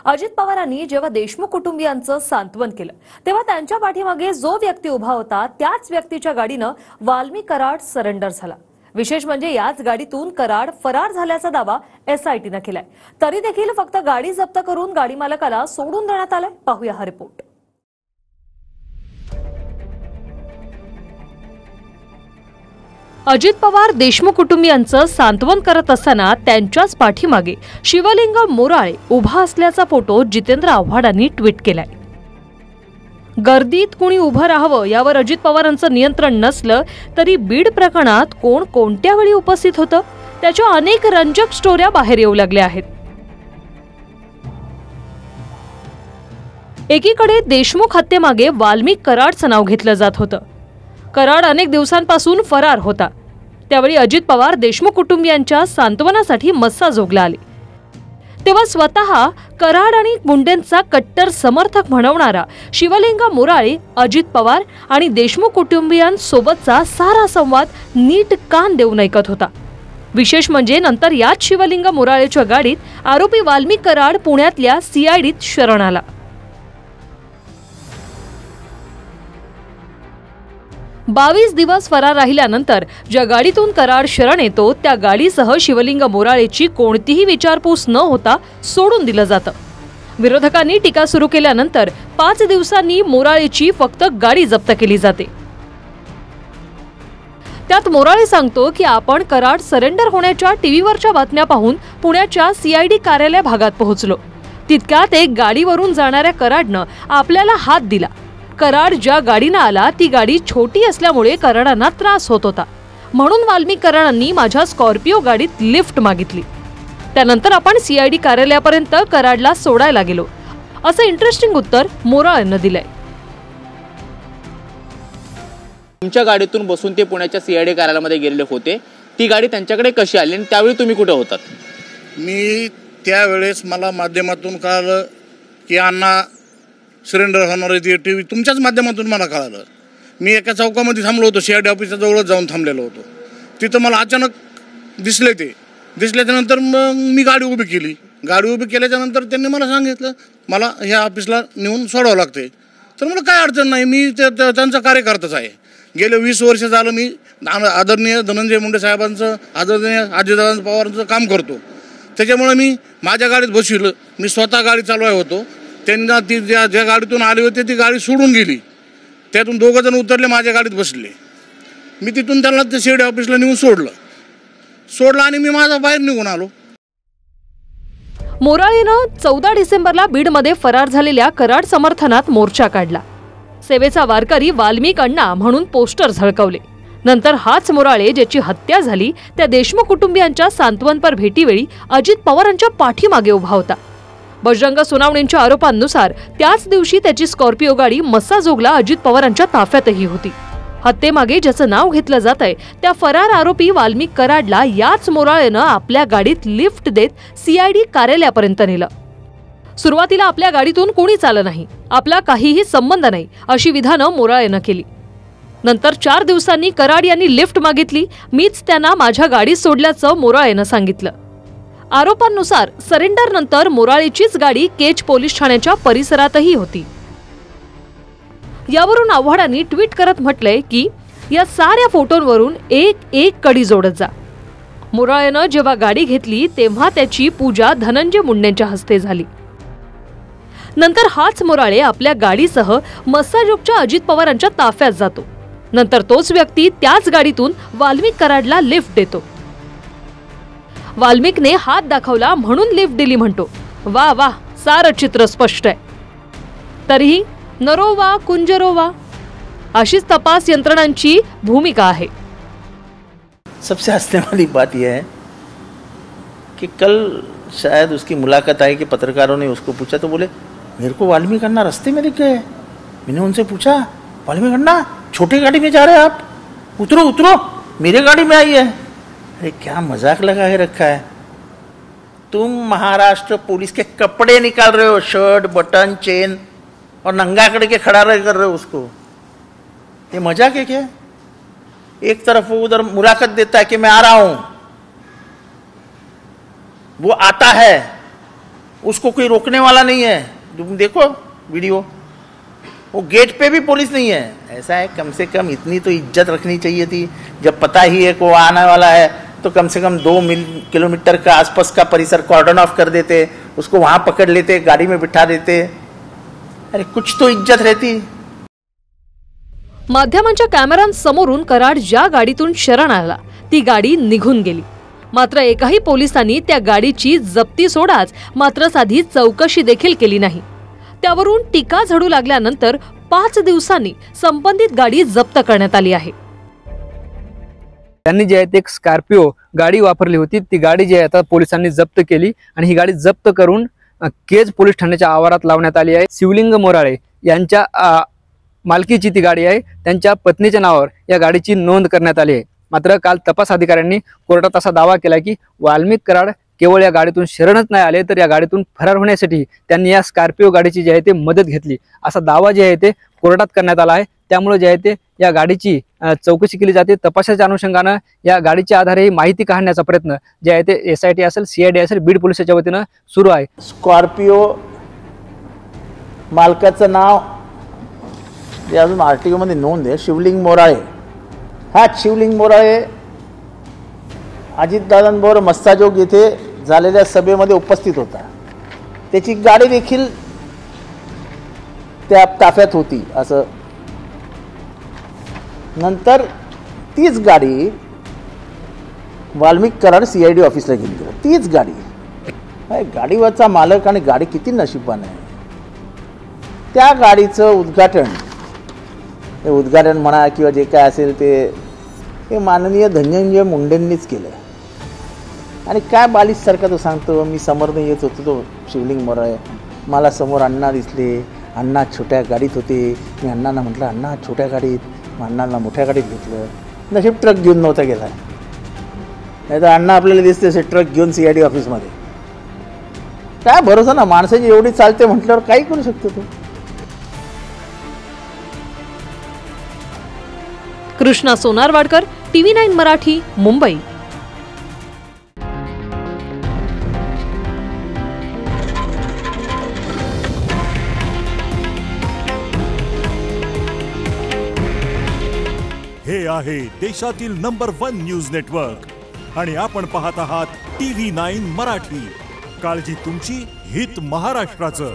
अजित पवारांनी जेव्हा देशमुख कुटुंबियांचं सांत्वन केलं तेव्हा त्यांच्या पाठीमागे जो व्यक्ती उभा होता त्याच व्यक्तीच्या गाडीनं वाल्मी कराड सरेंडर झाला। विशेष म्हणजे याच गाडीतून कराड फरार झाल्याचा दावा एसआयटीनं केलाय। तरी देखील फक्त गाडी जप्त करून गाडी मालकाला सोडून देण्यात आलंय। पाहूया हा रिपोर्ट। अजित पवार देशमुख कुटुंबियांचं सांत्वन करत असताना त्यांच्याच पाठीमागे शिवलिंग मोराळे उभा असल्याचा फोटो जितेंद्र आव्हाडांनी ट्विट केलाय। गर्दीत कुणी उभं राहावं यावर अजित पवारांचं नियंत्रण नसलं तरी बीड प्रकरणात कोण कोणत्या वेळी उपस्थित होतं त्याच्या अनेक रंजक स्टोऱ्या बाहेर येऊ लागल्या आहेत। एकीकडे देशमुख हत्येमागे वाल्मी कराडचं नाव घेतलं जात होतं। कराड अनेक दिवसांपासून फरार होता। त्यावेळी अजित पवार देशमुख कुटुंबियांच्या सांत्वनासाठी मस्साजोगला आले तेव्हा स्वतः कराड आणि गुंडेंचा कट्टर समर्थक म्हणवणारा शिवलिंग मोराळे अजित पवार आणि देशमुख कुटुंबियांसोबतचा सारा संवाद नीट कान देऊन ऐकत होता। विशेष म्हणजे नंतर याच शिवलिंग मोराळेच्या गाडीत आरोपी वाल्मी कराड पुण्यातल्या सीआयडीत शरण आला। बावीस दिवस फरार राहिल्यानंतर ज्या गाडीतून कराड शरण येतो त्या गाडीसह शिवलिंग मोराळेची कोणतीही विचारपूस न होता सोडून दिलं जातं। विरोधकांनी टीका सुरू केल्यानंतर 5 दिवसांनी मोराळेची फक्त गाडी जप्त केली जाते। त्यात मोराळे सांगतो की आपण कराड सरेंडर होण्याच्या टीव्हीवरच्या बातम्या पाहून पुण्याच्या सीआयडी कार्यालय भागात पोहोचलो। तितक्यात एक गाडीवरून जाणाऱ्या कराडनं आपल्याला हात दिला। कराड ज्या गाडीनं आला ती गाडी छोटी असल्यामुळे कराडांना त्रास होत होता, म्हणून वाल्मी कराडांनी माझ्या स्कॉर्पिओ गाडीत लिफ्ट मागितली। त्यानंतर आपण सीआयडी कार्यालयापर्यंत कराडला सोडायला गेलो, असं इंटरेस्टिंग उत्तर मोराळेनं दिलंय। तुमच्या गाडीतून बसून ते पुण्याच्या सीआयडी कार्यालयामध्ये गेलेले होते, ती गाडी त्यांच्याकडे कशी आली आणि त्यावेळी तुम्ही कुठे होतात? मी त्यावेळेस मला माध्यमातून कळालं की अण्णा सरेंडर होणार आहे, टीव्ही तुमच्याच माध्यमातून मला कळालं। मी एका चौकामध्ये थांबलो होतो, सीआयडी ऑफिसच्या जवळच जाऊन थांबलेलो होतो। तिथं मला अचानक दिसल्याच्या नंतर मग मी गाडी उभी केली। गाडी उभी केल्याच्या नंतर त्यांनी मला सांगितलं मला ह्या ऑफिसला नेऊन सोडावं लागते। तर मला काय अडचण नाही, मी त्यांचा कार्यकर्ताच आहे। गेले 20 वर्ष झालं मी आदरणीय धनंजय मुंडे साहेबांचं, आदरणीय अजितदादा पवारांचं काम करतो। त्याच्यामुळे मी माझ्या गाडीत बसविलं, मी स्वतः गाडी चालवाय होतो। त्यांना ती ज्या गाडीतून आली होती ती गाडी सोडून गेली, त्यातून 2 जण उतरले, माझ्या गाडीत बसले। मी तिथून त्यांना ते सीआयडी ऑफिसला नेऊन सोडलं आणि मी माझा बाहेर निघून आलो। मोराळेनं 14 डिसेंबरला बीडमध्ये फरार झालेल्या कराड समर्थनात मोर्चा काढला। सेवेचा वारकरी वाल्मिक अण्णा म्हणून पोस्टर झळकवले। नंतर हाच मोराळे ज्याची हत्या झाली त्या देशमुख कुटुंबियांच्या सांत्वनपर भेटीवेळी अजित पवारांच्या पाठीमागे उभा होता। बजरंग सोनावणेंच्या आरोपांनुसार त्याच दिवशी त्याची स्कॉर्पिओ गाडी मस्साजोगला अजित पवारांच्या ताफ्यातही होती। हत्येमागे ज्याचं नाव घेतलं जातंय त्या फरार आरोपी वाल्मी कराडला याच मोराळेनं आपल्या गाडीत लिफ्ट देत सीआयडी कार्यालयापर्यंत नेलं। सुरुवातीला आपल्या गाडीतून कोणीच आलं नाही, आपला काहीही संबंध नाही अशी विधानं मोराळेनं केली। नंतर 4 दिवसांनी कराड यांनी लिफ्ट मागितली, मीच त्यांना माझ्या गाडीत सोडल्याचं मोराळेनं सांगितलं। आरोपांनुसार सरेंडर नंतर मोराळेचीच गाडी केज पोलीस ठाण्याच्या परिसरातही होती। यावरून आव्हाडांनी ट्विट करत म्हटलंय की या साऱ्या फोटोंवरून एक कडी जोडत जा। मोराळेनं जेव्हा गाडी घेतली तेव्हा त्याची पूजा धनंजय मुंडेंच्या हस्ते झाली। नंतर हाच मोराळे आपल्या गाडीसह मस्साजोगच्या अजित पवारांच्या ताफ्यात जातो। नंतर तोच व्यक्ती त्याच गाडीतून वाल्मिक कराडला लिफ्ट देतो। वाल्मिकने हात दाखवला म्हणून लिफ्ट दिली म्हणतो। वाह वाह, सारं चित्र स्पष्ट आहे। तरीही नरो वा कुंजरो वा अशीच तपास यंत्रणांची भूमिका आहे। सबसे हंसने वाली बात यह है कि कल शायद उसकी मुलाकात आई कि पत्रकारों ने उसको पूछा तो बोले मेरे को वाल्मीकि अन्ना रास्ते में दिख गए। मैंने उनसे पूछा वाल्मीकि अन्ना छोटी गाड़ी में जा रहे हैं आप, उतरो उतरो, मेरी गाड़ी में आई है। अरे क्या मजाक लगा के रखा है, तुम महाराष्ट्र पुलिस के कपड़े निकाल रहे हो, शर्ट बटन चेन, और नंगा करके खड़ा रह कर रहे हो उसको। ये मजाक है क्या? एक तरफ वो उधर मुलाकात देता है कि मैं आ रहा हूं, वो आता है उसको कोई रोकने वाला नहीं है। तुम देखो वीडियो, वो गेट पे भी पुलिस नहीं है। ऐसा है, कम से कम इतनी तो इज्जत रखनी चाहिए थी। जब पता ही है कि वो आने वाला है तो कम से कम 2 किलोमीटर का आसपास का परिसर कॉर्डन ऑफ कर देते, उसको वहां पकड़ लेते, गाड़ी में बिठा देते। अरे कुछ तो इज्जत रहती। माध्यमांच्या कॅमेऱ्यांसमोरून कराड ज्या गाडीतून शरण आला ती गाडी निघून गेली। मात्र एकाही पोलिसांनी त्या गाडीची जप्ती सोडाच मात्र साधी चौकशी देखील केली नाही। त्यावरून टीका झडू लागल्यानंतर 5 दिवसांनी संबंधित गाडी जप्त करण्यात आली आहे। त्यांनी जे आहे एक स्कॉर्पिओ गाडी वापरली होती, ती गाडी जी आहे आता पोलिसांनी जप्त केली आणि ही गाडी जप्त करून केज पोलीस ठाण्याच्या आवारात लावण्यात आली आहे। शिवलिंग मोराळे यांच्या मालकीची ती गाडी आहे, त्यांच्या पत्नीच्या नावावर या गाडीची नोंद करण्यात आली आहे। मात्र काल तपास अधिकाऱ्यांनी कोर्टात असा दावा केला की वाल्मिक कराड केवळ या गाडीतून शरणच नाही आले, तर या गाडीतून फरार होण्यासाठी त्यांनी या स्कॉर्पिओ गाडीची जी आहे ते मदत घेतली, असा दावा जे आहे ते कोर्टात करण्यात आला आहे। त्यामुळे जे आहे ते या गाडीची चौकशी केली जाते। तपासाच्या अनुषंगाने या गाडीच्या आधारे माहिती काढण्याचा प्रयत्न जे आहे ते SIT असेल, CID असेल, बीड पोलिसांच्या वतीने सुरू आहे। स्कॉर्पिओ मालकाचं नाव जे अजून RTO मध्ये नोंद आहे, शिवलिंग मोराळे। हा शिवलिंग मोराळे अजितदादांबरोबर मस्ताजोग येथे झालेल्या सभेमध्ये उपस्थित होता। त्याची गाडी देखील त्या ताफ्यात होती। असं नंतर तीच गाडी वाल्मिक कराड CID ऑफिसला गेली। तीच गाडी, गाडीवरचा मालक आणि गाडी किती नशीबवान आहे। त्या गाडीचं उद्घाटन म्हणा किंवा जे काय असेल ते माननीय धनंजय मुंडेंनीच केलं। आणि काय बालिशसारखा तो सांगतो, मी समोरनं येत होतो तो शिवलिंग मोराळे, मला समोर अण्णा दिसले, अण्णा छोट्या गाडीत होते। मी अण्णांना म्हटलं अण्णा छोट्या गाडीत, मग अण्णांना मोठ्या गाडीत घेतलं। नशीब ट्रक घेऊन नव्हता गेला, नाही तर अण्णा आपल्याला दिसते असे ट्रक घेऊन CID ऑफिसमध्ये। काय भरोसा ना, माणसाची एवढी चालते म्हटल्यावर काही करू शकतो तो। कृष्णा सोनारवाडकर, TV9 मराठी, मुंबई। हे आहे देशातील नंबर 1 न्यूज नेटवर्क आणि आपण पाहत आहात TV9 मराठी। काळजी तुमची, हित महाराष्ट्राचं।